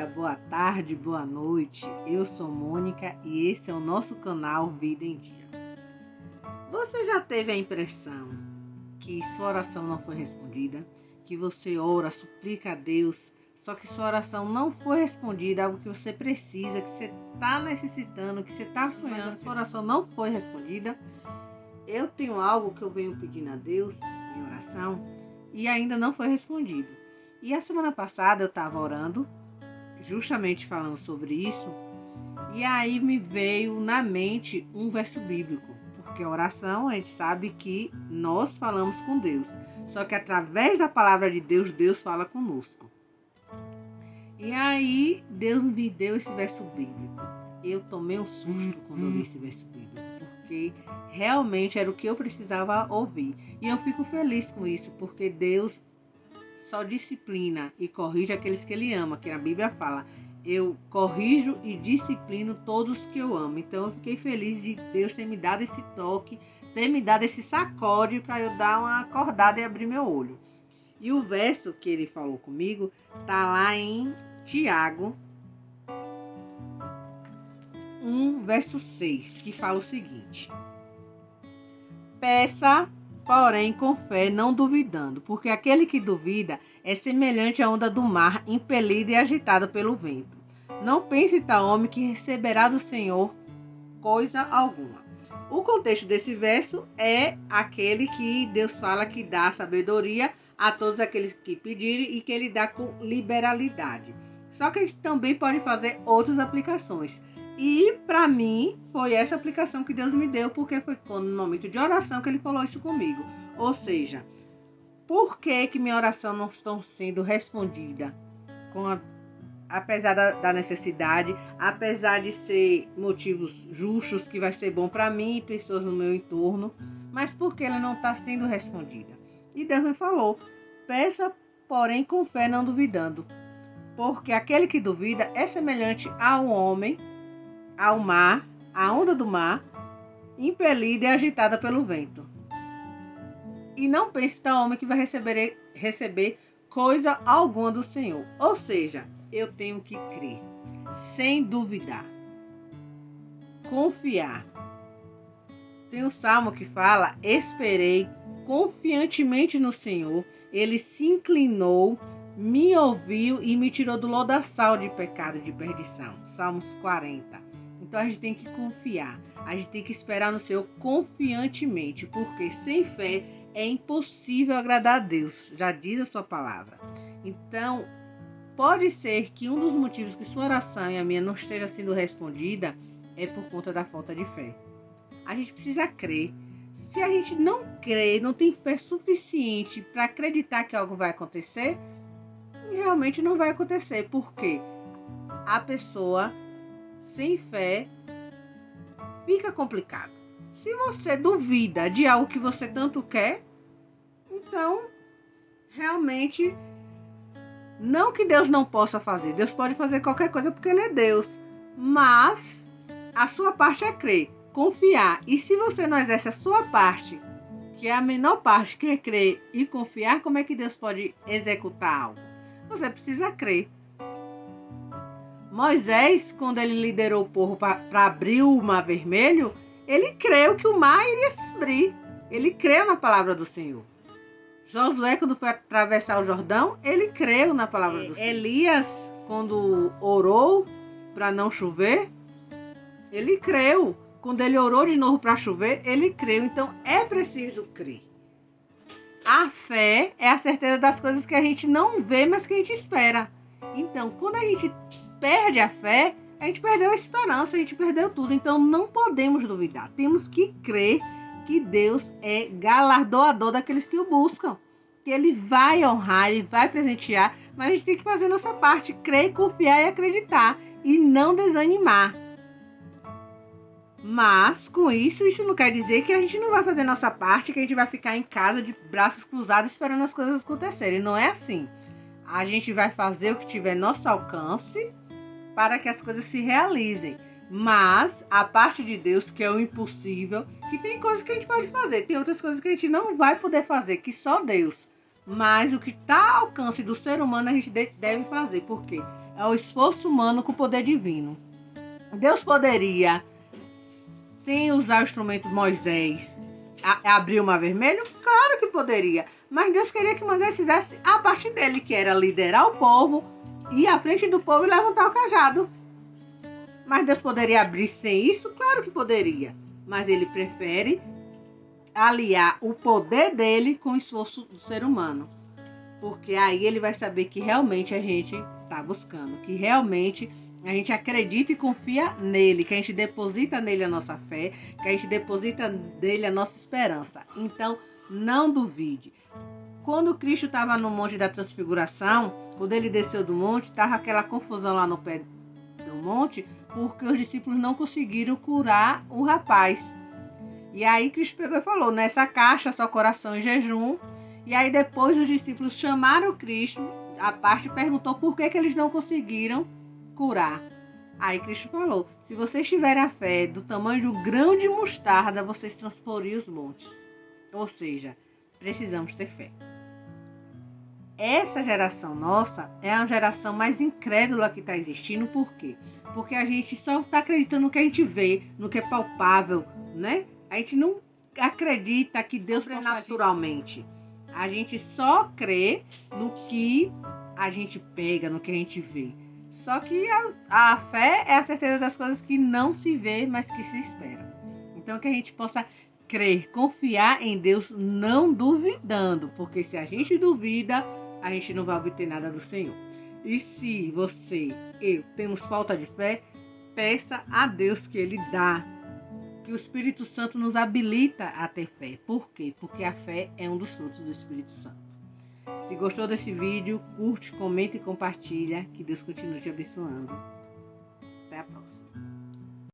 dia, boa tarde, boa noite. Eu sou Mônica e esse é o nosso canal Vida em Dia. Você já teve a impressão que sua oração não foi respondida? Que você ora, suplica a Deus, só que sua oração não foi respondida, algo que você precisa, que você está necessitando, que você está sonhando, sua oração não foi respondida? Eu tenho algo que eu venho pedindo a Deus em oração e ainda não foi respondido. E a semana passada eu estava orando, justamente falando sobre isso, e aí me veio na mente um verso bíblico, porque a oração a gente sabe que nós falamos com Deus, só que através da palavra de Deus, Deus fala conosco. E aí Deus me deu esse verso bíblico. Eu tomei um susto quando eu li esse verso bíblico, porque realmente era o que eu precisava ouvir. E eu fico feliz com isso, porque Deus só disciplina e corrige aqueles que Ele ama, que a Bíblia fala, eu corrijo e disciplino todos que eu amo. Então eu fiquei feliz de Deus ter me dado esse toque, ter me dado esse sacode para eu dar uma acordada e abrir meu olho. E o verso que Ele falou comigo tá lá em Tiago 1, verso 6, que fala o seguinte: peça, porém, com fé, não duvidando, porque aquele que duvida é semelhante à onda do mar, impelida e agitada pelo vento. Não pense tal homem que receberá do Senhor coisa alguma. O contexto desse verso é aquele que Deus fala que dá sabedoria a todos aqueles que pedirem e que Ele dá com liberalidade. Só que a gente também pode fazer outras aplicações. E para mim foi essa aplicação que Deus me deu, porque foi no momento de oração que Ele falou isso comigo. Ou seja, por que minha oração não está sendo respondida? Apesar da necessidade, apesar de ser motivos justos, que vai ser bom para mim e pessoas no meu entorno, mas por que ela não está sendo respondida? E Deus me falou, peça, porém com fé, não duvidando. Porque aquele que duvida é semelhante ao homem, ao mar, a onda do mar, impelida e agitada pelo vento. E não pense tal homem que vai receber coisa alguma do Senhor. Ou seja, eu tenho que crer, sem duvidar, confiar. Tem um salmo que fala, esperei confiantemente no Senhor, Ele se inclinou, me ouviu e me tirou do lodaçal de pecado e de perdição. Salmos 40. Então a gente tem que confiar, a gente tem que esperar no Senhor confiantemente, porque sem fé é impossível agradar a Deus, já diz a sua palavra. Então, pode ser que um dos motivos que sua oração e a minha não esteja sendo respondida é por conta da falta de fé. A gente precisa crer. Se a gente não crê, não tem fé suficiente para acreditar que algo vai acontecer, realmente não vai acontecer, porque a pessoa sem fé fica complicado. Se você duvida de algo que você tanto quer, então realmente não que Deus não possa fazer. Deus pode fazer qualquer coisa porque Ele é Deus. Mas a sua parte é crer, confiar. E se você não exerce a sua parte, que é a menor parte, que é crer e confiar, como é que Deus pode executar algo? Você precisa crer. Moisés, quando ele liderou o povo para abrir o Mar Vermelho, ele creu que o mar iria se abrir. Ele creu na palavra do Senhor. Josué, quando foi atravessar o Jordão, ele creu na palavra do Senhor. Elias, quando orou para não chover, ele creu. Quando ele orou de novo para chover, ele creu. Então é preciso crer. A fé é a certeza das coisas que a gente não vê, mas que a gente espera. Então, quando a gente perde a fé, a gente perdeu a esperança, a gente perdeu tudo. Então não podemos duvidar. Temos que crer que Deus é galardoador daqueles que o buscam. Que Ele vai honrar, Ele vai presentear. Mas a gente tem que fazer a nossa parte. Crer, confiar e acreditar. E não desanimar. Mas com isso não quer dizer que a gente não vai fazer a nossa parte, que a gente vai ficar em casa de braços cruzados esperando as coisas acontecerem. Não é assim. A gente vai fazer o que tiver nosso alcance para que as coisas se realizem. Mas a parte de Deus, que é o impossível, que tem coisas que a gente pode fazer, tem outras coisas que a gente não vai poder fazer, que só Deus. Mas o que está ao alcance do ser humano a gente deve fazer. Por quê? É o esforço humano com o poder divino. Deus poderia, sem usar o instrumento Moisés, abrir o mar vermelho? Claro que poderia. Mas Deus queria que Moisés fizesse a parte dele, que era liderar o povo, ir à frente do povo e levantar o cajado. Mas Deus poderia abrir sem isso? Claro que poderia. Mas ele prefere aliar o poder dele com o esforço do ser humano. Porque aí ele vai saber que realmente a gente está buscando, que realmente a gente acredita e confia nele, que a gente deposita nele a nossa fé, que a gente deposita nele a nossa esperança. Então, não duvide. Quando Cristo estava no Monte da Transfiguração, quando ele desceu do monte, estava aquela confusão lá no pé do monte, porque os discípulos não conseguiram curar o rapaz. E aí Cristo pegou e falou, nessa caixa, só coração em jejum. E aí depois os discípulos chamaram Cristo à parte e perguntou por que eles não conseguiram curar. Aí Cristo falou, se vocês tiverem a fé do tamanho de um grão de mostarda, vocês transporiam os montes. Ou seja, precisamos ter fé. Essa geração nossa é a geração mais incrédula que está existindo. Por quê? Porque a gente só está acreditando no que a gente vê, no que é palpável, né? A gente não acredita que Deus é naturalmente. A gente só crê no que a gente pega, no que a gente vê. Só que a fé é a certeza das coisas que não se vê, mas que se espera. Então que a gente possa crer, confiar em Deus, não duvidando. Porque se a gente duvida, a gente não vai obter nada do Senhor. E se você, eu, temos falta de fé, peça a Deus que Ele dá. Que o Espírito Santo nos habilita a ter fé. Por quê? Porque a fé é um dos frutos do Espírito Santo. Se gostou desse vídeo, curte, comenta e compartilha. Que Deus continue te abençoando. Até a próxima.